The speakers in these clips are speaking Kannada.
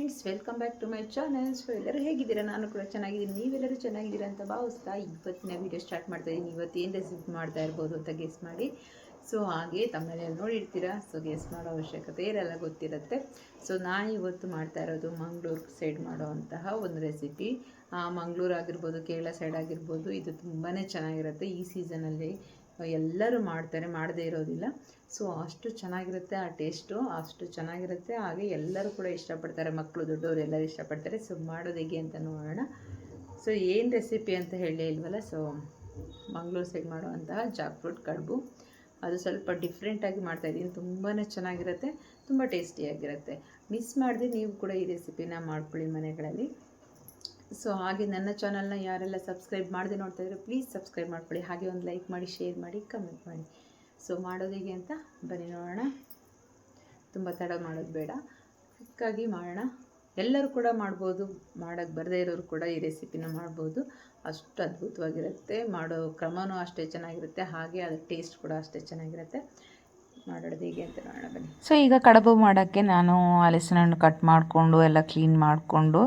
Friends, welcome back to my channel. So ಎಲ್ಲರೂ ಹೇಗಿದ್ದೀರಾ? ನಾನು ಕೂಡ ಚೆನ್ನಾಗಿದ್ದೀನಿ. ನೀವೆಲ್ಲರೂ ಚೆನ್ನಾಗಿದ್ದೀರಾ ಅಂತ ಭಾವಿಸ್ತಾ ಇವತ್ತಿನ ವೀಡಿಯೋ ಸ್ಟಾರ್ಟ್ ಮಾಡ್ತಾ ಇದ್ದೀನಿ. ಇವತ್ತು ಏನು ರೆಸಿಪಿ ಮಾಡ್ತಾ ಇರ್ಬೋದು ಅಂತ ಗೆಸ್ ಮಾಡಿ. ಸೊ ಹಾಗೆ ತಮ್ಮನೇಲಿ ನೋಡಿರ್ತೀರಾ, ಸೊ ಗೆಸ್ ಮಾಡೋ ಅವಶ್ಯಕತೆ ಇರಲ್ಲ, ಗೊತ್ತಿರುತ್ತೆ. ಸೊ ನಾನು ಇವತ್ತು ಮಾಡ್ತಾ ಇರೋದು ಮಂಗಳೂರು ಸೈಡ್ ಮಾಡೋವಂತಹ ಒಂದು ರೆಸಿಪಿ. ಮಂಗಳೂರು ಆಗಿರ್ಬೋದು, ಕೇರಳ ಸೈಡ್ ಆಗಿರ್ಬೋದು, ಇದು ತುಂಬಾ ಚೆನ್ನಾಗಿರುತ್ತೆ. ಈ ಸೀಸನಲ್ಲಿ ಎಲ್ಲರೂ ಮಾಡ್ತಾರೆ, ಮಾಡದೇ ಇರೋದಿಲ್ಲ. ಸೊ ಅಷ್ಟು ಚೆನ್ನಾಗಿರುತ್ತೆ, ಆ ಟೇಸ್ಟು ಅಷ್ಟು ಚೆನ್ನಾಗಿರುತ್ತೆ. ಹಾಗೆ ಎಲ್ಲರೂ ಕೂಡ ಇಷ್ಟಪಡ್ತಾರೆ, ಮಕ್ಕಳು ದೊಡ್ಡವರು ಎಲ್ಲರೂ ಇಷ್ಟಪಡ್ತಾರೆ. ಸೊ ಮಾಡೋದು ಹೇಗೆ ಅಂತ ನೋಡೋಣ. ಸೊ ಏನು ರೆಸಿಪಿ ಅಂತ ಹೇಳಲೇ ಇಲ್ವಲ್ಲ. ಸೊ ಮಂಗಳೂರು ಸೈಡ್ ಮಾಡುವಂತಹ ಜಾಕ್ ಫ್ರೂಟ್ ಕಡುಬು, ಅದು ಸ್ವಲ್ಪ ಡಿಫ್ರೆಂಟಾಗಿ ಮಾಡ್ತಾಯಿದ್ದೀನಿ. ತುಂಬಾ ಚೆನ್ನಾಗಿರುತ್ತೆ, ತುಂಬ ಟೇಸ್ಟಿಯಾಗಿರುತ್ತೆ. ಮಿಸ್ ಮಾಡಿದೆ ನೀವು ಕೂಡ ಈ ರೆಸಿಪಿನ ಮಾಡ್ಕೊಳ್ಳಿ ಮನೆಗಳಲ್ಲಿ. ಸೊ ಹಾಗೆ ನನ್ನ ಚಾನಲ್ನ ಯಾರೆಲ್ಲ ಸಬ್ಸ್ಕ್ರೈಬ್ ಮಾಡದೆ ನೋಡ್ತಾ ಇದ್ರೆ ಪ್ಲೀಸ್ ಸಬ್ಸ್ಕ್ರೈಬ್ ಮಾಡ್ಕೊಳ್ಳಿ. ಹಾಗೆ ಒಂದು ಲೈಕ್ ಮಾಡಿ, ಶೇರ್ ಮಾಡಿ, ಕಮೆಂಟ್ ಮಾಡಿ. ಸೊ ಮಾಡೋದು ಹೇಗೆ ಅಂತ ಬನ್ನಿ ನೋಡೋಣ. ತುಂಬ ತಡ ಮಾಡೋದು ಬೇಡ, ಕ್ವಿಕ್ಕಾಗಿ ಮಾಡೋಣ. ಎಲ್ಲರೂ ಕೂಡ ಮಾಡ್ಬೋದು, ಮಾಡೋಕ್ಕೆ ಬರದೇ ಇರೋರು ಕೂಡ ಈ ರೆಸಿಪಿನ ಮಾಡ್ಬೋದು. ಅಷ್ಟು ಅದ್ಭುತವಾಗಿರುತ್ತೆ, ಮಾಡೋ ಕ್ರಮವೂ ಅಷ್ಟೇ ಚೆನ್ನಾಗಿರುತ್ತೆ, ಹಾಗೆ ಅದರ ಟೇಸ್ಟ್ ಕೂಡ ಅಷ್ಟೇ ಚೆನ್ನಾಗಿರುತ್ತೆ. ಮಾಡೋದು ಹೇಗೆ ಅಂತ ನೋಡೋಣ ಬನ್ನಿ. ಸೊ ಈಗ ಕಡುಬು ಮಾಡೋಕ್ಕೆ ನಾನು ಹಲಸಿನ ಹಣ್ಣು ಕಟ್ ಮಾಡಿಕೊಂಡು ಎಲ್ಲ ಕ್ಲೀನ್ ಮಾಡಿಕೊಂಡು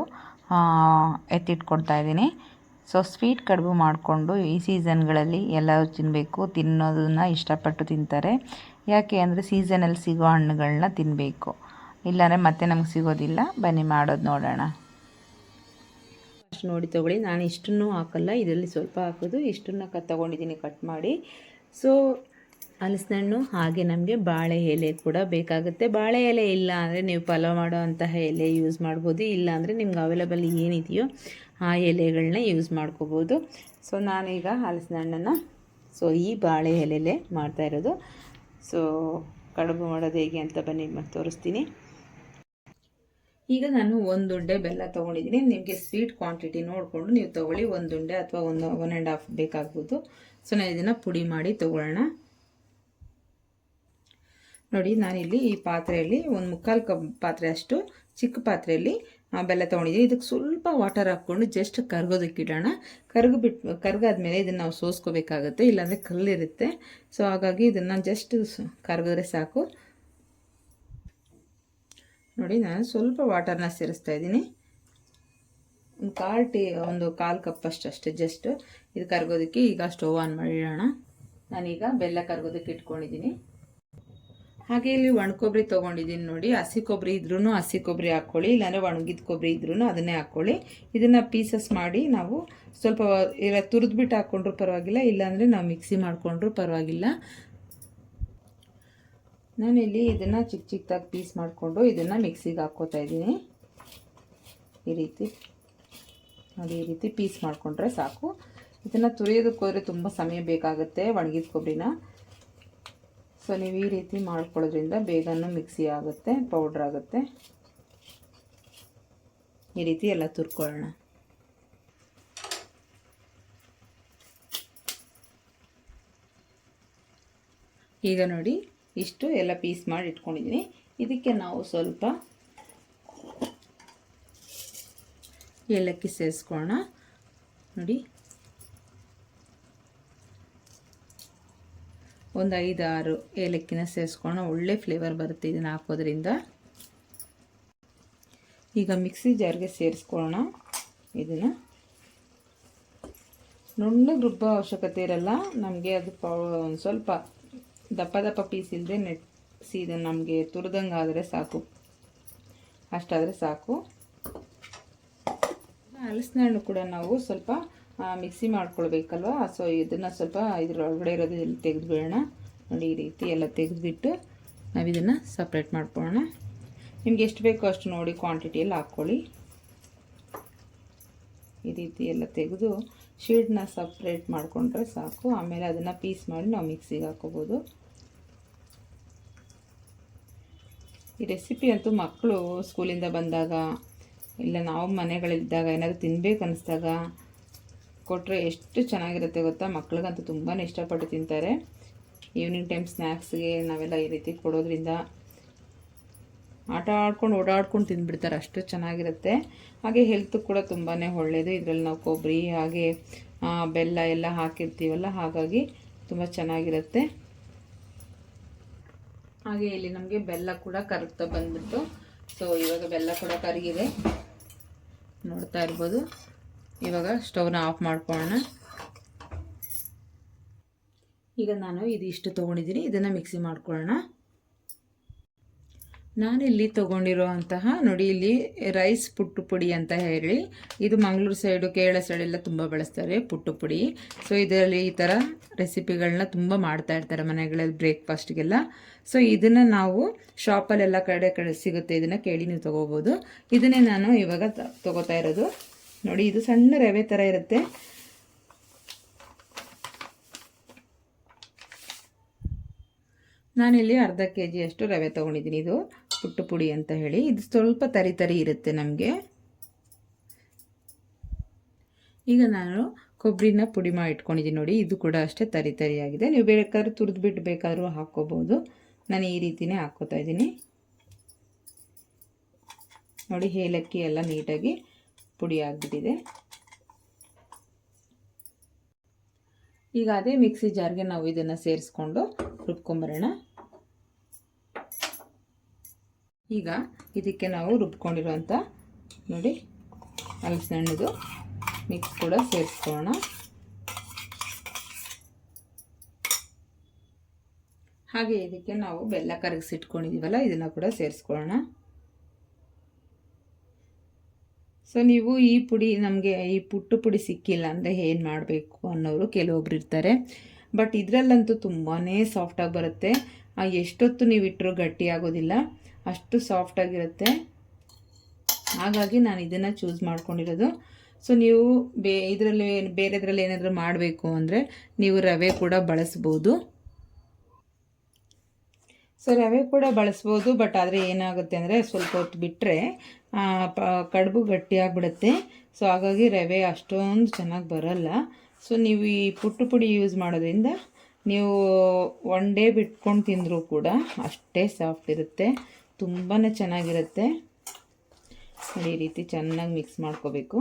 ಎತ್ತಿಟ್ಕೊಡ್ತಾ ಇದ್ದೀನಿ. ಸೊ ಸ್ವೀಟ್ ಕಡುಬು ಮಾಡಿಕೊಂಡು ಈ ಸೀಸನ್ಗಳಲ್ಲಿ ಎಲ್ಲರೂ ತಿನ್ನಬೇಕು, ತಿನ್ನೋದನ್ನು ಇಷ್ಟಪಟ್ಟು ತಿಂತಾರೆ. ಯಾಕೆ ಅಂದರೆ ಸೀಸನಲ್ಲಿ ಸಿಗೋ ಹಣ್ಣುಗಳನ್ನ ತಿನ್ನಬೇಕು, ಇಲ್ಲಾಂದರೆ ಮತ್ತೆ ನಮ್ಗೆ ಸಿಗೋದಿಲ್ಲ. ಬನ್ನಿ ಮಾಡೋದು ನೋಡೋಣ. ಅಷ್ಟು ನೋಡಿ ತೊಗೊಳ್ಳಿ. ನಾನು ಇಷ್ಟನ್ನು ಹಾಕಲ್ಲ, ಇದರಲ್ಲಿ ಸ್ವಲ್ಪ ಹಾಕೋದು. ಇಷ್ಟನ್ನು ತೊಗೊಂಡಿದ್ದೀನಿ ಕಟ್ ಮಾಡಿ. ಸೊ ಹಲಸಿನ ಹಣ್ಣು, ಹಾಗೆ ನಮಗೆ ಬಾಳೆ ಎಲೆ ಕೂಡ ಬೇಕಾಗುತ್ತೆ. ಬಾಳೆ ಎಲೆ ಇಲ್ಲ ಅಂದರೆ ನೀವು ಪಲಾವ್ ಮಾಡೋ ಅಂತಹ ಎಲೆ ಯೂಸ್ ಮಾಡ್ಬೋದು, ಇಲ್ಲಾಂದರೆ ನಿಮ್ಗೆ ಅವೈಲೇಬಲ್ ಏನಿದೆಯೋ ಆ ಎಲೆಗಳನ್ನ ಯೂಸ್ ಮಾಡ್ಕೋಬೋದು. ಸೊ ನಾನೀಗ ಹಲಸಿನ ಹಣ್ಣನ್ನು ಈ ಬಾಳೆ ಎಲೆಲೇ ಮಾಡ್ತಾಯಿರೋದು. ಸೊ ಕಡುಬು ಮಾಡೋದು ಹೇಗೆ ಅಂತ ಬನ್ನಿ ತೋರಿಸ್ತೀನಿ. ಈಗ ನಾನು 1 ಉಂಡೆ ಬೆಲ್ಲ ತೊಗೊಂಡಿದ್ದೀನಿ. ನಿಮಗೆ ಸ್ವೀಟ್ ಕ್ವಾಂಟಿಟಿ ನೋಡಿಕೊಂಡು ನೀವು ತೊಗೊಳ್ಳಿ. 1 ಉಂಡೆ ಅಥವಾ 1.5 ಬೇಕಾಗ್ಬೋದು. ಸೊ ನಾನು ಇದನ್ನು ಪುಡಿ ಮಾಡಿ ತೊಗೊಳ್ಳೋಣ. ನೋಡಿ, ನಾನಿಲ್ಲಿ ಈ ಪಾತ್ರೆಯಲ್ಲಿ 1/4 ಕಪ್ ಪಾತ್ರೆ ಅಷ್ಟು ಚಿಕ್ಕ ಪಾತ್ರೆಯಲ್ಲಿ ಬೆಲ್ಲ ತೊಗೊಂಡಿದ್ದೀನಿ. ಇದಕ್ಕೆ ಸ್ವಲ್ಪ ವಾಟರ್ ಹಾಕ್ಕೊಂಡು ಜಸ್ಟ್ ಕರ್ಗೋದಕ್ಕೆ ಇಡೋಣ. ಕರ್ಗಾದ್ಮೇಲೆ ಇದನ್ನು ನಾವು ಸೋಸ್ಕೋಬೇಕಾಗುತ್ತೆ, ಇಲ್ಲಾಂದರೆ ಕಲ್ಲಿರುತ್ತೆ. ಸೊ ಹಾಗಾಗಿ ಇದನ್ನು ಜಸ್ಟ್ ಕರ್ಗಿದ್ರೆ ಸಾಕು. ನೋಡಿ, ನಾನು ಸ್ವಲ್ಪ ವಾಟರ್ನ ಸೇರಿಸ್ತಾ ಇದ್ದೀನಿ. ಒಂದು ಕಾಲು ಕಪ್ ಅಷ್ಟೇ ಜಸ್ಟ್ ಇದು ಕರ್ಗೋದಕ್ಕೆ. ಈಗ ಸ್ಟವ್ ಆನ್ ಮಾಡಿಡೋಣ. ನಾನೀಗ ಬೆಲ್ಲ ಕರ್ಗೋದಕ್ಕೆ ಇಟ್ಕೊಂಡಿದ್ದೀನಿ. ಹಾಗೆ ಇಲ್ಲಿ ಒಣಕೊಬ್ಬರಿ ತೊಗೊಂಡಿದ್ದೀನಿ. ನೋಡಿ, ಹಸಿ ಕೊಬ್ಬರಿ ಇದ್ರೂ ಹಸಿ ಕೊಬ್ಬರಿ ಹಾಕ್ಕೊಳ್ಳಿ, ಇಲ್ಲಾಂದರೆ ಒಣಗಿದ ಕೊಬ್ಬರಿ ಇದ್ರೂ ಅದನ್ನೇ ಹಾಕ್ಕೊಳ್ಳಿ. ಇದನ್ನು ಪೀಸಸ್ ಮಾಡಿ ನಾವು ಸ್ವಲ್ಪ ಇಲ್ಲ ತುರಿದ್ಬಿಟ್ಟು ಹಾಕ್ಕೊಂಡ್ರೂ ಪರವಾಗಿಲ್ಲ, ಇಲ್ಲಾಂದರೆ ನಾವು ಮಿಕ್ಸಿ ಮಾಡಿಕೊಂಡ್ರೂ ಪರವಾಗಿಲ್ಲ. ನಾನಿಲ್ಲಿ ಇದನ್ನು ಚಿಕ್ಕ ಚಿಕ್ಕದಾಗಿ ಪೀಸ್ ಮಾಡಿಕೊಂಡು ಇದನ್ನು ಮಿಕ್ಸಿಗೆ ಹಾಕ್ಕೋತಾ ಇದ್ದೀನಿ. ಈ ರೀತಿ ನೋಡಿ, ಈ ರೀತಿ ಪೀಸ್ ಮಾಡಿಕೊಂಡ್ರೆ ಸಾಕು. ಇದನ್ನು ತುರಿಯೋದಕ್ಕೆ ಹೋದರೆ ತುಂಬ ಸಮಯ ಬೇಕಾಗುತ್ತೆ ಒಣಗಿದ ಕೊಬ್ಬರಿನ. ಸೊ ನೀವು ಈ ರೀತಿ ಮಾಡ್ಕೊಳ್ಳೋದ್ರಿಂದ ಬೇಗನೂ ಮಿಕ್ಸಿ ಆಗುತ್ತೆ, ಪೌಡ್ರ್ ಆಗುತ್ತೆ. ಈ ರೀತಿ ಎಲ್ಲ ತುರ್ಕೊಳ್ಳೋಣ. ಈಗ ನೋಡಿ, ಇಷ್ಟು ಎಲ್ಲ ಪೀಸ್ ಮಾಡಿ ಇಟ್ಕೊಂಡಿದ್ದೀನಿ. ಇದಕ್ಕೆ ನಾವು ಸ್ವಲ್ಪ ಏಲಕ್ಕಿ ಸೇರಿಸ್ಕೊಳ್ಳೋಣ. ನೋಡಿ, ಒಂದು 5-6 ಏಲಕ್ಕಿನ ಸೇರಿಸ್ಕೊಳ್ಳೋಣ. ಒಳ್ಳೆ ಫ್ಲೇವರ್ ಬರುತ್ತೆ ಇದನ್ನು ಹಾಕೋದ್ರಿಂದ. ಈಗ ಮಿಕ್ಸಿ ಜಾರ್ಗೆ ಸೇರಿಸ್ಕೊಳ್ಳೋಣ. ಇದನ್ನು ನುಣ್ಣಗೆ ರುಬ್ಬೋ ಅವಶ್ಯಕತೆ ಇರಲ್ಲ ನಮಗೆ. ಅದು ಸ್ವಲ್ಪ ದಪ್ಪ ಪೀಸ್ ಇಲ್ಲದೆ ಇದನ್ನು ನಮಗೆ ತುರಿದಂಗೆ ಆದರೆ ಸಾಕು, ಅಷ್ಟಾದರೆ ಸಾಕು. ಹಲಸಿನ ಹಣ್ಣು ಕೂಡ ನಾವು ಸ್ವಲ್ಪ ಮಿಕ್ಸಿ ಮಾಡ್ಕೊಳ್ಬೇಕಲ್ವ. ಸೊ ಇದನ್ನು ಸ್ವಲ್ಪ ಇದರೊಳಗಡೆ ಇರೋದು ಇಲ್ಲಿ ತೆಗೆದುಬಿಡೋಣ. ನೋಡಿ, ಈ ರೀತಿ ಎಲ್ಲ ತೆಗೆದುಬಿಟ್ಟು ನಾವು ಇದನ್ನು ಸಪ್ರೇಟ್ ಮಾಡ್ಕೊಳ್ಳೋಣ. ನಿಮ್ಗೆ ಎಷ್ಟು ಬೇಕೋ ಅಷ್ಟು ನೋಡಿ ಕ್ವಾಂಟಿಟಿಯಲ್ಲಿ ಹಾಕ್ಕೊಳ್ಳಿ. ಈ ರೀತಿ ಎಲ್ಲ ತೆಗೆದು ಶೀಡ್ನ ಸಪ್ರೇಟ್ ಮಾಡಿಕೊಂಡ್ರೆ ಸಾಕು. ಆಮೇಲೆ ಅದನ್ನು ಪೀಸ್ ಮಾಡಿ ನಾವು ಮಿಕ್ಸಿಗೆ ಹಾಕೋಬೋದು. ಈ ರೆಸಿಪಿ ಅಂತೂ ಮಕ್ಕಳು ಸ್ಕೂಲಿಂದ ಬಂದಾಗ, ಇಲ್ಲ ನಾವು ಮನೆಗಳಿದ್ದಾಗ ಏನಾದರೂ ತಿನ್ನಬೇಕು ಅನ್ನಿಸ್ದಾಗ ಕೊಟ್ಟರೆ ಎಷ್ಟು ಚೆನ್ನಾಗಿರುತ್ತೆ ಗೊತ್ತಾ. ಮಕ್ಳಿಗಂತೂ ತುಂಬಾ ಇಷ್ಟಪಟ್ಟು ತಿಂತಾರೆ. ಈವ್ನಿಂಗ್ ಟೈಮ್ ಸ್ನ್ಯಾಕ್ಸ್ಗೆ ನಾವೆಲ್ಲ ಈ ರೀತಿ ಕೊಡೋದ್ರಿಂದ ಆಟ ಆಡ್ಕೊಂಡು ಓಡಾಡ್ಕೊಂಡು ತಿಂದುಬಿಡ್ತಾರೆ, ಅಷ್ಟು ಚೆನ್ನಾಗಿರುತ್ತೆ. ಹಾಗೆ ಹೆಲ್ತ್ ಕೂಡ ತುಂಬಾ ಒಳ್ಳೆಯದು. ಇದರಲ್ಲಿ ನಾವು ಕೊಬ್ಬರಿ ಹಾಗೆ ಬೆಲ್ಲ ಎಲ್ಲ ಹಾಕಿರ್ತೀವಲ್ಲ, ಹಾಗಾಗಿ ತುಂಬ ಚೆನ್ನಾಗಿರುತ್ತೆ. ಹಾಗೆ ಇಲ್ಲಿ ನಮಗೆ ಬೆಲ್ಲ ಕೂಡ ಕರಗ್ತಾ ಬಂದ್ಬಿಟ್ಟು ಸೊ ಇವಾಗ ಬೆಲ್ಲ ಕೂಡ ಕರಗಿದೆ, ನೋಡ್ತಾ ಇರ್ಬೋದು. ಇವಾಗ ಸ್ಟವ್ನ ಆಫ್ ಮಾಡ್ಕೊಳ್ಳೋಣ. ಈಗ ನಾನು ಇದಿಷ್ಟು ತೊಗೊಂಡಿದ್ದೀನಿ, ಇದನ್ನು ಮಿಕ್ಸಿ ಮಾಡ್ಕೊಳ್ಳೋಣ. ನಾನಿಲ್ಲಿ ತೊಗೊಂಡಿರುವಂತಹ ನೋಡಿ, ಇಲ್ಲಿ ರೈಸ್ ಪುಟ್ಟು ಪುಡಿ ಅಂತ ಹೇಳಿ, ಇದು ಮಂಗಳೂರು ಸೈಡು ಕೇರಳ ಸೈಡೆಲ್ಲ ತುಂಬ ಬಳಸ್ತಾರೆ ಪುಟ್ಟು ಪುಡಿ. ಸೊ ಇದರಲ್ಲಿ ಈ ಥರ ರೆಸಿಪಿಗಳನ್ನ ತುಂಬ ಮಾಡ್ತಾ ಇರ್ತಾರೆ ಮನೆಗಳಲ್ಲಿ ಬ್ರೇಕ್ಫಾಸ್ಟ್ಗೆಲ್ಲ. ಸೊ ಇದನ್ನು ನಾವು ಶಾಪಲ್ಲೆಲ್ಲ ಕಡೆ ಸಿಗುತ್ತೆ, ಇದನ್ನು ಕೇಳಿ ನೀವು ತೊಗೋಬೋದು. ಇದನ್ನೇ ನಾನು ಇವಾಗ ತೊಗೋತಾ ಇರೋದು. ನೋಡಿ, ಇದು ಸಣ್ಣ ರವೆ ಥರ ಇರುತ್ತೆ. ನಾನಿಲ್ಲಿ ಅರ್ಧ kg ಅಷ್ಟು ರವೆ ತೊಗೊಂಡಿದ್ದೀನಿ. ಇದು ಪುಟ್ಟು ಪುಡಿ ಅಂತ ಹೇಳಿ, ಇದು ಸ್ವಲ್ಪ ತರಿ ತರಿ ಇರುತ್ತೆ ನಮಗೆ. ಈಗ ನಾನು ಕೊಬ್ಬರಿನ ಪುಡಿ ಮಾಡಿ ಇಟ್ಕೊಂಡಿದ್ದೀನಿ ನೋಡಿ, ಇದು ಕೂಡ ಅಷ್ಟೇ ತರಿ ತರಿಯಾಗಿದೆ. ನೀವು ಬೇಕಾದ್ರೂ ತುರಿದ್ಬಿಟ್ಟು ಬೇಕಾದ್ರೂ ಹಾಕ್ಕೋಬೋದು. ನಾನು ಈ ರೀತಿಯೇ ಹಾಕ್ಕೋತಾ ಇದ್ದೀನಿ ನೋಡಿ. ಏಲಕ್ಕಿ ಎಲ್ಲ ನೀಟಾಗಿ ಪುಡಿ ಆಗಿಬಿಟ್ಟಿದೆ. ಈಗ ಅದೇ ಮಿಕ್ಸಿ ಜಾರ್ಗೆ ನಾವು ಇದನ್ನು ಸೇರಿಸ್ಕೊಂಡು ರುಬ್ಕೊಂಬರೋಣ. ಈಗ ಇದಕ್ಕೆ ನಾವು ರುಬ್ಕೊಂಡಿರೋಂಥ ನೋಡಿ ಹಲಸಿನ ಹಣ್ಣುದು ಮಿಕ್ಸ್ ಕೂಡ ಸೇರಿಸ್ಕೊಳ್ಳೋಣ. ಹಾಗೆ ಇದಕ್ಕೆ ನಾವು ಬೆಲ್ಲ ಕರಗಿಸಿಟ್ಕೊಂಡಿದ್ದೀವಲ್ಲ, ಇದನ್ನು ಕೂಡ ಸೇರಿಸ್ಕೊಳ್ಳೋಣ. ಸೊ ನೀವು ಈ ಪುಡಿ, ನಮಗೆ ಈ ಪುಟ್ಟು ಪುಡಿ ಸಿಕ್ಕಿಲ್ಲ ಅಂದರೆ ಏನು ಮಾಡಬೇಕು ಅನ್ನೋರು ಕೆಲವೊಬ್ರು ಇರ್ತಾರೆ. ಬಟ್ ಇದರಲ್ಲಂತೂ ತುಂಬಾ ಸಾಫ್ಟಾಗಿ ಬರುತ್ತೆ. ಎಷ್ಟೊತ್ತು ನೀವು ಇಟ್ಟರೂ ಗಟ್ಟಿ ಆಗೋದಿಲ್ಲ, ಅಷ್ಟು ಸಾಫ್ಟಾಗಿರುತ್ತೆ. ಹಾಗಾಗಿ ನಾನು ಇದನ್ನು ಚೂಸ್ ಮಾಡ್ಕೊಂಡಿರೋದು. ಸೊ ನೀವು ಇದರಲ್ಲಿ ಬೇರೆದ್ರಲ್ಲಿ ಏನಾದರೂ ಮಾಡಬೇಕು ಅಂದರೆ ನೀವು ರವೆ ಕೂಡ ಬಳಸ್ಬೋದು. ಸೊ ರವೆ ಕೂಡ ಬಳಸ್ಬೋದು, ಬಟ್ ಆದರೆ ಏನಾಗುತ್ತೆ ಅಂದರೆ ಸ್ವಲ್ಪ ಹೊತ್ತು ಬಿಟ್ಟರೆ ಕಡುಬು ಗಟ್ಟಿಯಾಗಿಬಿಡುತ್ತೆ. ಸೊ ಹಾಗಾಗಿ ರವೆ ಅಷ್ಟೊಂದು ಚೆನ್ನಾಗಿ ಬರಲ್ಲ. ಸೊ ನೀವು ಈ ಪುಟ್ಟು ಪುಡಿ ಯೂಸ್ ಮಾಡೋದ್ರಿಂದ ನೀವು ಒನ್ ಡೇ ಬಿಟ್ಕೊಂಡು ತಿಂದರೂ ಕೂಡ ಅಷ್ಟೇ ಸಾಫ್ಟ್ ಇರುತ್ತೆ, ತುಂಬಾ ಚೆನ್ನಾಗಿರುತ್ತೆ. ಈ ರೀತಿ ಚೆನ್ನಾಗಿ ಮಿಕ್ಸ್ ಮಾಡ್ಕೋಬೇಕು.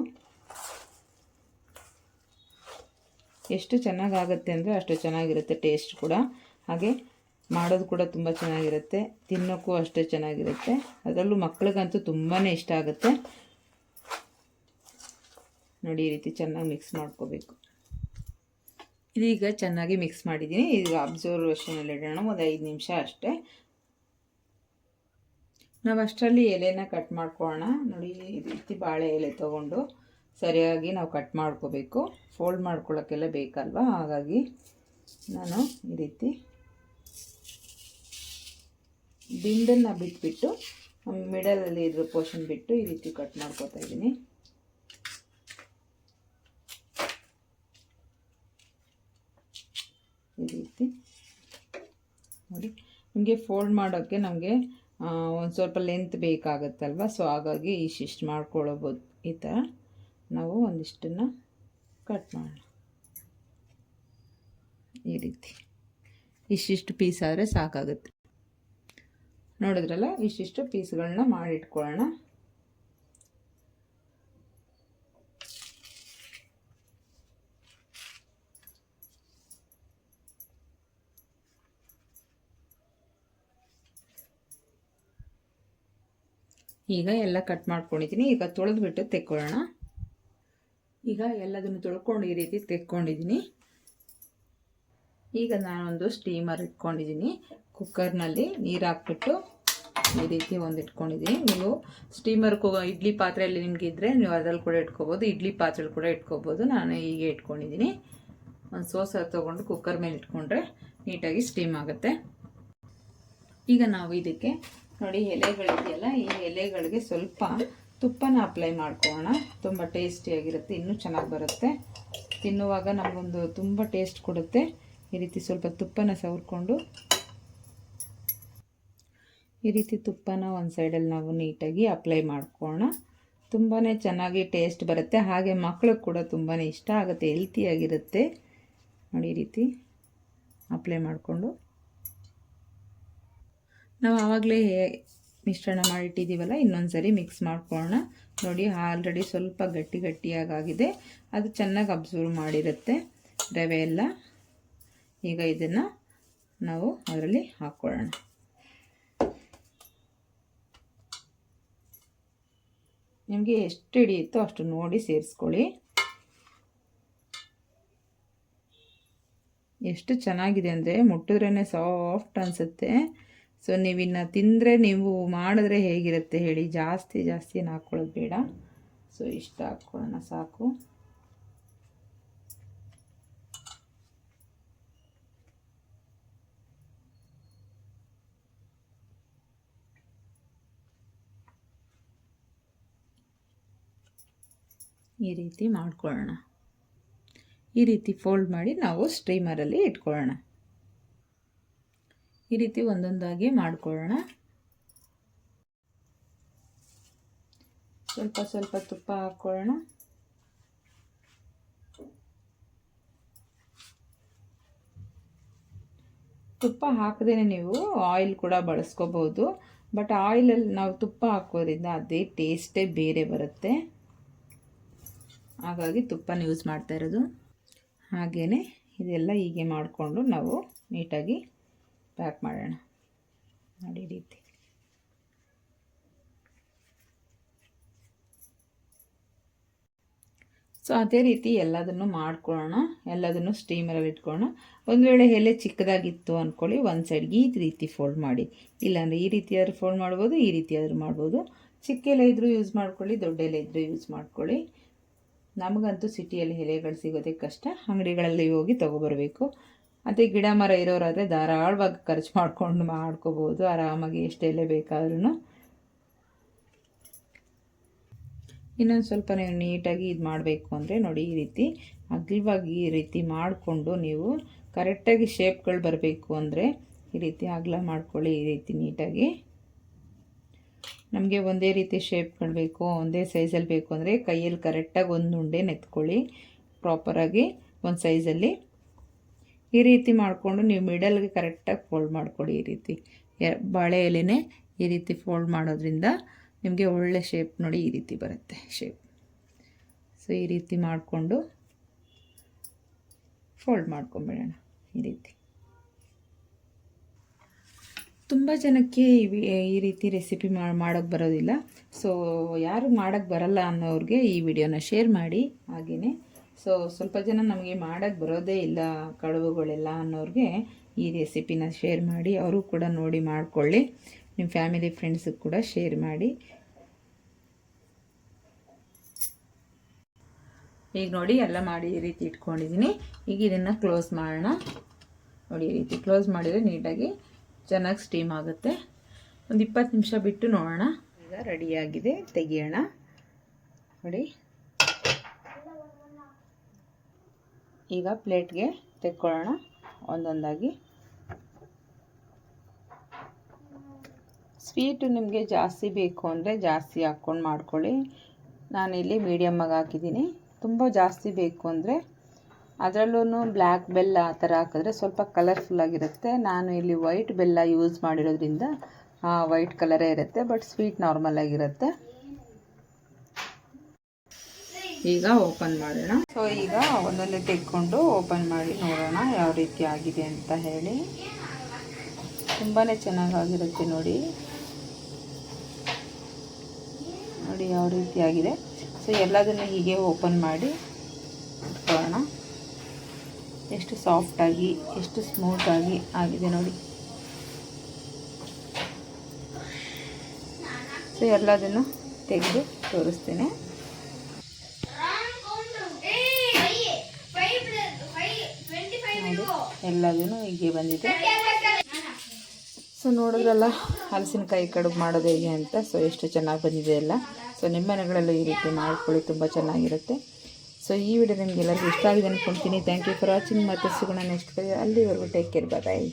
ಎಷ್ಟು ಚೆನ್ನಾಗಾಗುತ್ತೆ ಅಂದರೆ ಅಷ್ಟು ಚೆನ್ನಾಗಿರುತ್ತೆ ಟೇಸ್ಟ್ ಕೂಡ. ಹಾಗೆ ಮಾಡೋದು ಕೂಡ ತುಂಬ ಚೆನ್ನಾಗಿರುತ್ತೆ, ತಿನ್ನೋಕ್ಕೂ ಅಷ್ಟೇ ಚೆನ್ನಾಗಿರುತ್ತೆ. ಅದರಲ್ಲೂ ಮಕ್ಳಿಗಂತೂ ತುಂಬಾ ಇಷ್ಟ ಆಗುತ್ತೆ ನೋಡಿ. ಈ ರೀತಿ ಚೆನ್ನಾಗಿ ಮಿಕ್ಸ್ ಮಾಡ್ಕೋಬೇಕು. ಇದೀಗ ಚೆನ್ನಾಗಿ ಮಿಕ್ಸ್ ಮಾಡಿದ್ದೀನಿ. ಈಗ ಅಬ್ಸರ್ವೇಷನಲ್ಲಿ ಇಡೋಣ ಒಂದು 5 ನಿಮಿಷ ಅಷ್ಟೇ. ನಾವು ಅಷ್ಟರಲ್ಲಿ ಎಲೆನ ಕಟ್ ಮಾಡ್ಕೊಳ್ಳೋಣ ನೋಡಿ. ಈ ರೀತಿ ಬಾಳೆ ಎಲೆ ತೊಗೊಂಡು ಸರಿಯಾಗಿ ನಾವು ಕಟ್ ಮಾಡ್ಕೋಬೇಕು. ಫೋಲ್ಡ್ ಮಾಡ್ಕೊಳ್ಳೋಕ್ಕೆಲ್ಲ ಬೇಕಲ್ವ, ಹಾಗಾಗಿ ನಾನು ಈ ರೀತಿ ದಿಂಡನ್ನು ಬಿಟ್ಬಿಟ್ಟು ಮಿಡಲಲ್ಲಿ ಇದ್ರ ಪೋರ್ಷನ್ ಬಿಟ್ಟು ಈ ರೀತಿ ಕಟ್ ಮಾಡ್ಕೋತಾ ಇದ್ದೀನಿ. ಈ ರೀತಿ ನೋಡಿ. ನಿಮಗೆ ಫೋಲ್ಡ್ ಮಾಡೋಕ್ಕೆ ನಮಗೆ ಒಂದು ಸ್ವಲ್ಪ ಲೆಂತ್ ಬೇಕಾಗತ್ತಲ್ವ, ಸೊ ಹಾಗಾಗಿ ಇಷ್ಟಿಷ್ಟು ಮಾಡ್ಕೊಳ್ಳೋಬೋದು. ಈ ಥರ ನಾವು ಒಂದಿಷ್ಟನ್ನು ಕಟ್ ಮಾಡೋಣ. ಈ ರೀತಿ ಇಷ್ಟಿಷ್ಟು ಪೀಸ್ ಆದರೆ ಸಾಕಾಗುತ್ತೆ. ನೋಡಿದ್ರಲ್ಲ, ಇಷ್ಟಿಷ್ಟು ಪೀಸ್ಗಳನ್ನ ಮಾಡಿಟ್ಕೊಳ್ಳೋಣ. ಈಗ ಎಲ್ಲ ಕಟ್ ಮಾಡ್ಕೊಂಡಿದ್ದೀನಿ. ಈಗ ತೊಳೆದ್ಬಿಟ್ಟು ತೆಕ್ಕೊಳ್ಳೋಣ. ಈಗ ಎಲ್ಲದನ್ನು ತೊಳ್ಕೊಂಡು ಈ ರೀತಿ ತೆಕ್ಕೊಂಡಿದ್ದೀನಿ. ಈಗ ನಾನೊಂದು ಸ್ಟೀಮರ್ ಇಟ್ಕೊಂಡಿದ್ದೀನಿ. ಕುಕ್ಕರ್ನಲ್ಲಿ ನೀರು ಹಾಕ್ಬಿಟ್ಟು ಈ ರೀತಿ ಒಂದು ಇಟ್ಕೊಂಡಿದ್ದೀನಿ. ನೀವು ಸ್ಟೀಮರ್ ಇಡ್ಲಿ ಪಾತ್ರೆಯಲ್ಲಿ ನಿಮ್ಗೆ ಇದ್ದರೆ ನೀವು ಅದರಲ್ಲಿ ಕೂಡ ಇಟ್ಕೋಬೋದು, ಇಡ್ಲಿ ಪಾತ್ರೆಯಲ್ಲಿ ಕೂಡ ಇಟ್ಕೋಬೋದು. ನಾನು ಹೀಗೆ ಇಟ್ಕೊಂಡಿದ್ದೀನಿ. ಒಂದು ಸೋಸ ತೊಗೊಂಡು ಕುಕ್ಕರ್ ಮೇಲೆ ಇಟ್ಕೊಂಡ್ರೆ ನೀಟಾಗಿ ಸ್ಟೀಮ್ ಆಗುತ್ತೆ. ಈಗ ನಾವು ಇದಕ್ಕೆ ನೋಡಿ ಎಲೆಗಳಿದೆಯಲ್ಲ, ಈ ಎಲೆಗಳಿಗೆ ಸ್ವಲ್ಪ ತುಪ್ಪನ ಅಪ್ಲೈ ಮಾಡ್ಕೊಳ್ಳೋಣ. ತುಂಬ ಟೇಸ್ಟಿಯಾಗಿರುತ್ತೆ, ಇನ್ನೂ ಚೆನ್ನಾಗಿ ಬರುತ್ತೆ. ತಿನ್ನುವಾಗ ನಮಗೊಂದು ತುಂಬ ಟೇಸ್ಟ್ ಕೊಡುತ್ತೆ. ಈ ರೀತಿ ಸ್ವಲ್ಪ ತುಪ್ಪನ ಸವರ್ಕೊಂಡು ಈ ರೀತಿ ತುಪ್ಪನ ಒಂದು ಸೈಡಲ್ಲಿ ನಾವು ನೀಟಾಗಿ ಅಪ್ಲೈ ಮಾಡ್ಕೊಳ್ಳೋಣ. ತುಂಬಾ ಚೆನ್ನಾಗಿ ಟೇಸ್ಟ್ ಬರುತ್ತೆ. ಹಾಗೆ ಮಕ್ಕಳಿಗೆ ಕೂಡ ತುಂಬಾ ಇಷ್ಟ ಆಗುತ್ತೆ, ಹೆಲ್ತಿಯಾಗಿರುತ್ತೆ ನೋಡಿ. ಈ ರೀತಿ ಅಪ್ಲೈ ಮಾಡಿಕೊಂಡು ನಾವು ಆವಾಗಲೇ ಮಿಶ್ರಣ ಮಾಡಿಟ್ಟಿದ್ದೀವಲ್ಲ, ಇನ್ನೊಂದು ಸರಿ ಮಿಕ್ಸ್ ಮಾಡ್ಕೊಳ್ಳೋಣ. ನೋಡಿ ಆಲ್ರೆಡಿ ಸ್ವಲ್ಪ ಗಟ್ಟಿಯಾಗಿದೆ, ಅದು ಚೆನ್ನಾಗಿ ಅಬ್ಸರ್ವ್ ಮಾಡಿರುತ್ತೆ ರವೆ ಎಲ್ಲ. ಈಗ ಇದನ್ನು ನಾವು ಅದರಲ್ಲಿ ಹಾಕ್ಕೊಳ್ಳೋಣ. ನಿಮಗೆ ಎಷ್ಟು ಹಿಡಿಯುತ್ತೋ ಅಷ್ಟು ನೋಡಿ ಸೇರಿಸ್ಕೊಳ್ಳಿ. ಎಷ್ಟು ಚೆನ್ನಾಗಿದೆ ಅಂದರೆ ಮುಟ್ಟಿದ್ರೇ ಸಾಫ್ಟ್ ಅನಿಸುತ್ತೆ. ಸೊ ನೀವಿನ್ನು ತಿಂದರೆ ನೀವು ಮಾಡಿದ್ರೆ ಹೇಗಿರುತ್ತೆ ಹೇಳಿ. ಜಾಸ್ತಿ ಏನು ಹಾಕ್ಕೊಳ್ಳೋದು ಬೇಡ. ಸೊ ಇಷ್ಟ ಹಾಕ್ಕೊಳ್ಳೋಣ ಸಾಕು. ಈ ರೀತಿ ಮಾಡ್ಕೊಳ್ಳೋಣ. ಈ ರೀತಿ ಫೋಲ್ಡ್ ಮಾಡಿ ನಾವು ಸ್ಟೀಮರಲ್ಲಿ ಇಟ್ಕೊಳ್ಳೋಣ. ಈ ರೀತಿ ಒಂದೊಂದಾಗಿ ಮಾಡ್ಕೊಳ್ಳೋಣ. ಸ್ವಲ್ಪ ತುಪ್ಪ ಹಾಕ್ಕೊಳ್ಳೋಣ. ತುಪ್ಪ ಹಾಕದೇನೆ ನೀವು ಆಯಿಲ್ ಕೂಡ ಬಳಸ್ಕೋಬೋದು. ಬಟ್ ಆಯಿಲಲ್ಲಿ ನಾವು ತುಪ್ಪ ಹಾಕೋದ್ರಿಂದ ಅದೇ ಟೇಸ್ಟೇ ಬೇರೆ ಬರುತ್ತೆ. ಹಾಗಾಗಿ ತುಪ್ಪನ ಯೂಸ್ ಮಾಡ್ತಾ ಇರೋದು. ಹಾಗೆಯೇ ಇದೆಲ್ಲ ಹೀಗೆ ಮಾಡಿಕೊಂಡು ನಾವು ನೀಟಾಗಿ ಪ್ಯಾಕ್ ಮಾಡೋಣ. ನೋಡಿ ರೀತಿ. ಸೊ ಅದೇ ರೀತಿ ಎಲ್ಲದನ್ನು ಮಾಡ್ಕೊಳ್ಳೋಣ. ಎಲ್ಲದನ್ನು ಸ್ಟೀಮರಲ್ಲಿ ಇಟ್ಕೊಳ್ಳೋಣ. ಒಂದು ವೇಳೆ ಎಲೆ ಚಿಕ್ಕದಾಗಿತ್ತು ಅಂದ್ಕೊಳ್ಳಿ, ಒಂದು ಸೈಡ್ಗೆ ಈ ರೀತಿ ಫೋಲ್ಡ್ ಮಾಡಿ. ಇಲ್ಲಾಂದರೆ ಈ ರೀತಿಯಾದ್ರೂ ಫೋಲ್ಡ್ ಮಾಡ್ಬೋದು, ಈ ರೀತಿಯಾದ್ರೂ ಮಾಡ್ಬೋದು. ಚಿಕ್ಕ ಎಲೆ ಇದ್ದರೂ ಯೂಸ್ ಮಾಡ್ಕೊಳ್ಳಿ, ದೊಡ್ಡ ಎಲೆ ಇದ್ದರೂ ಯೂಸ್ ಮಾಡ್ಕೊಳ್ಳಿ. ನಮಗಂತೂ ಸಿಟಿಯಲ್ಲಿ ಎಲೆಗಳು ಸಿಗೋದೇ ಕಷ್ಟ. ಅಂಗಡಿಗಳಲ್ಲಿ ಹೋಗಿ ತೊಗೊಬರ್ಬೇಕು. ಅದೇ ಗಿಡ ಮರ ಇರೋರಾದರೆ ಧಾರಾಳವಾಗಿ ಖರ್ಚು ಮಾಡ್ಕೋಬೋದು ಆರಾಮಾಗಿ, ಎಷ್ಟು ಎಲೆ ಬೇಕಾದ್ರೂ. ಇನ್ನೊಂದು ಸ್ವಲ್ಪ ನೀವು ನೀಟಾಗಿ ಇದು ಮಾಡಬೇಕು ಅಂದರೆ ನೋಡಿ, ಈ ರೀತಿ ಅಗಲವಾಗಿ ಈ ರೀತಿ ಮಾಡಿಕೊಂಡು ನೀವು ಕರೆಕ್ಟಾಗಿ ಶೇಪ್ಗಳು ಬರಬೇಕು ಅಂದರೆ ಈ ರೀತಿ ಅಗಲ ಮಾಡ್ಕೊಳ್ಳಿ. ಈ ರೀತಿ ನೀಟಾಗಿ ನಮಗೆ ಒಂದೇ ರೀತಿ ಶೇಪ್ಗಳು ಬೇಕು, ಒಂದೇ ಸೈಜಲ್ಲಿ ಬೇಕು ಅಂದರೆ ಕೈಯಲ್ಲಿ ಕರೆಕ್ಟಾಗಿ ಒಂದು ಉಂಡೆ ನೆತ್ಕೊಳ್ಳಿ ಪ್ರಾಪರಾಗಿ ಒಂದು ಸೈಜಲ್ಲಿ. ಈ ರೀತಿ ಮಾಡಿಕೊಂಡು ನೀವು ಮಿಡಲ್ಗೆ ಕರೆಕ್ಟಾಗಿ ಫೋಲ್ಡ್ ಮಾಡ್ಕೊಳ್ಳಿ. ಈ ರೀತಿ ಬಾಳೆ ಎಲೆನೇ ಈ ರೀತಿ ಫೋಲ್ಡ್ ಮಾಡೋದ್ರಿಂದ ನಿಮಗೆ ಒಳ್ಳೆ ಶೇಪ್ ನೋಡಿ ಈ ರೀತಿ ಬರುತ್ತೆ ಶೇಪ್. ಸೊ ಈ ರೀತಿ ಮಾಡಿಕೊಂಡು ಫೋಲ್ಡ್ ಮಾಡ್ಕೊಂಬಿಡೋಣ. ಈ ರೀತಿ ತುಂಬ ಜನಕ್ಕೆ ಈ ರೀತಿ ರೆಸಿಪಿ ಮಾಡೋಕ್ಕೆ ಬರೋದಿಲ್ಲ. ಸೊ ಯಾರು ಮಾಡೋಕ್ಕೆ ಬರಲ್ಲ ಅನ್ನೋರಿಗೆ ಈ ವಿಡಿಯೋನ ಶೇರ್ ಮಾಡಿ. ಹಾಗೆಯೇ ಸೊ ಸ್ವಲ್ಪ ಜನ ನಮಗೆ ಮಾಡೋಕ್ಕೆ ಬರೋದೇ ಇಲ್ಲ ಕಡುಬುಗಳೆಲ್ಲ ಅನ್ನೋರಿಗೆ ಈ ರೆಸಿಪಿನ ಶೇರ್ ಮಾಡಿ. ಅವರು ಕೂಡ ನೋಡಿ ಮಾಡಿಕೊಳ್ಳಿ. ನಿಮ್ಮ ಫ್ಯಾಮಿಲಿ ಫ್ರೆಂಡ್ಸಿಗೆ ಕೂಡ ಶೇರ್ ಮಾಡಿ. ಈಗ ನೋಡಿ ಎಲ್ಲ ಮಾಡಿ ಈ ರೀತಿ ಇಟ್ಕೊಂಡಿದ್ದೀನಿ. ಈಗ ಇದನ್ನು ಕ್ಲೋಸ್ ಮಾಡೋಣ. ನೋಡಿ ಈ ರೀತಿ ಕ್ಲೋಸ್ ಮಾಡಿದರೆ ನೀಟಾಗಿ ಚೆನ್ನಾಗಿ ಸ್ಟೀಮ್ ಆಗುತ್ತೆ. ಒಂದು 20 ನಿಮಿಷ ಬಿಟ್ಟು ನೋಡೋಣ. ಈಗ ರೆಡಿಯಾಗಿದೆ, ತೆಗಿಯೋಣ. ನೋಡಿ ಈಗ ಪ್ಲೇಟ್ಗೆ ತೆಕ್ಕೊಳ್ಳೋಣ ಒಂದೊಂದಾಗಿ. ಸ್ವೀಟು ನಿಮಗೆ ಜಾಸ್ತಿ ಬೇಕು ಅಂದರೆ ಜಾಸ್ತಿ ಹಾಕ್ಕೊಂಡು ಮಾಡ್ಕೊಳ್ಳಿ. ನಾನಿಲ್ಲಿ ಮೀಡಿಯಮ್ಮಾಗಿ ಹಾಕಿದ್ದೀನಿ. ತುಂಬ ಜಾಸ್ತಿ ಬೇಕು ಅಂದರೆ ಅದರಲ್ಲೂ ಬ್ಲ್ಯಾಕ್ ಬೆಲ್ಲ ಆ ಥರ ಹಾಕಿದ್ರೆ ಸ್ವಲ್ಪ ಕಲರ್ಫುಲ್ಲಾಗಿರುತ್ತೆ. ನಾನು ಇಲ್ಲಿ ವೈಟ್ ಬೆಲ್ಲ ಯೂಸ್ ಮಾಡಿರೋದ್ರಿಂದ ವೈಟ್ ಕಲರೇ ಇರುತ್ತೆ, ಬಟ್ ಸ್ವೀಟ್ ನಾರ್ಮಲಾಗಿರುತ್ತೆ. ಈಗ ಓಪನ್ ಮಾಡೋಣ. ಸೊ ಈಗ ಒಂದೊಂದೇ ತೆಗೆದುಕೊಂಡು ಓಪನ್ ಮಾಡಿ ನೋಡೋಣ ಯಾವ ರೀತಿ ಆಗಿದೆ ಅಂತ ಹೇಳಿ. ತುಂಬಾ ಚೆನ್ನಾಗಿರುತ್ತೆ ನೋಡಿ. ನೋಡಿ ಯಾವ ರೀತಿ ಆಗಿದೆ. ಸೊ ಎಲ್ಲದನ್ನು ಹೀಗೆ ಓಪನ್ ಮಾಡಿ ಇಟ್ಕೊಳ್ಳೋಣ. ಎಷ್ಟು ಸಾಫ್ಟಾಗಿ ಎಷ್ಟು ಸ್ಮೂತಾಗಿ ಆಗಿದೆ ನೋಡಿ. ಸೊ ಎಲ್ಲದನ್ನು ತೆಗೆದು ತೋರಿಸ್ತೀನಿ. ಎಲ್ಲದೂ ಹೀಗೆ ಬಂದಿದೆ. ಸೊ ನೋಡಿದ್ರಲ್ಲ ಹಲಸಿನಕಾಯಿ ಕಡುಬು ಮಾಡೋದು ಹೇಗೆ ಅಂತ. ಸೊ ಎಷ್ಟು ಚೆನ್ನಾಗಿ ಬಂದಿದೆ ಎಲ್ಲ. ಸೊ ನಿಮ್ಮ ಮನೆಗಳಲ್ಲೂ ಈ ರೀತಿ ಮಾಡ್ಕೊಳ್ಳಿ, ತುಂಬ ಚೆನ್ನಾಗಿರುತ್ತೆ. ಸೊ ಈ ವಿಡಿಯೋ ನಿಮಗೆಲ್ಲರಿಗೂ ಇಷ್ಟ ಆಗಿದೆ ಅಂದ್ಕೊಳ್ತೀನಿ. Thank you for watching. ಮತ್ತೆ ಸಿಗೋಣ ನೆಕ್ಸ್ಟ್ ಅಲ್ಲಿವರೆಗೂ ಟೇಕ್ ಕೇರ್, ಬಾಯ್.